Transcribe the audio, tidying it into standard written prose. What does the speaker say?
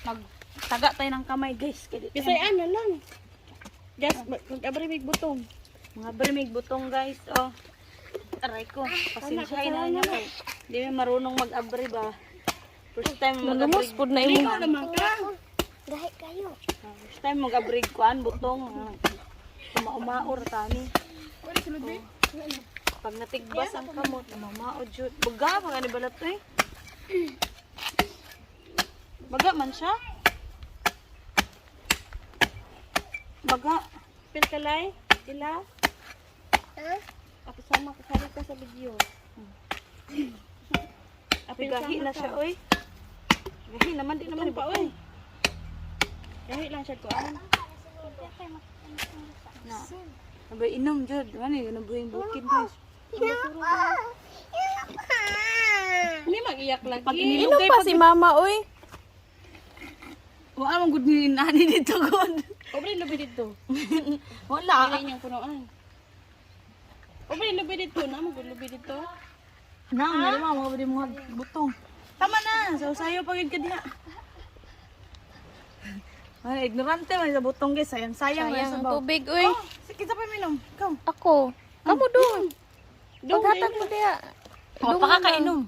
Magtaga tayo ng kamay, guys. Bisayan na lang. Just mag-abrimig butong. Mga brimig butong, guys. Oh. Aray ko. Pasensyahin na niyo. Hindi may marunong mag-abri ba. First time mag-abri. na imo. Naman ka. Gahi kayo. First time mag-abri kuan butong. Uma-umaor tani. Pag natigbas ang kamot, mamao jud. Baga mga ni balat eh. Baga man siya. Baga. Pil kalay. Sila. Ako sama kasali ka sa video. Gahi na siya oy. Gahi naman di naman pa oy. Gahi lang siya kuan. Na. Abay inom jud. Ano yun buhing bukid guys. Hindi mag-iyak lagi. Pag ininom Inom kay pa si mama, oy. Wala man gud ni nani dito gud. Obre lubi dito. Wala. Ay niyang punuan. Obre lubi dito na mo lubi dito. Nang nalima mga budi mga butong. Tama na, sayo pagid ka diha. Ay, ignorante man sa butong guys, sayang Sayang sa ang baw. tubig, oy. Oh, sige sa pa minom. Ikaw. Ako. Kamu doon. Doon Paghatag mo diya. Oh, pakakainom.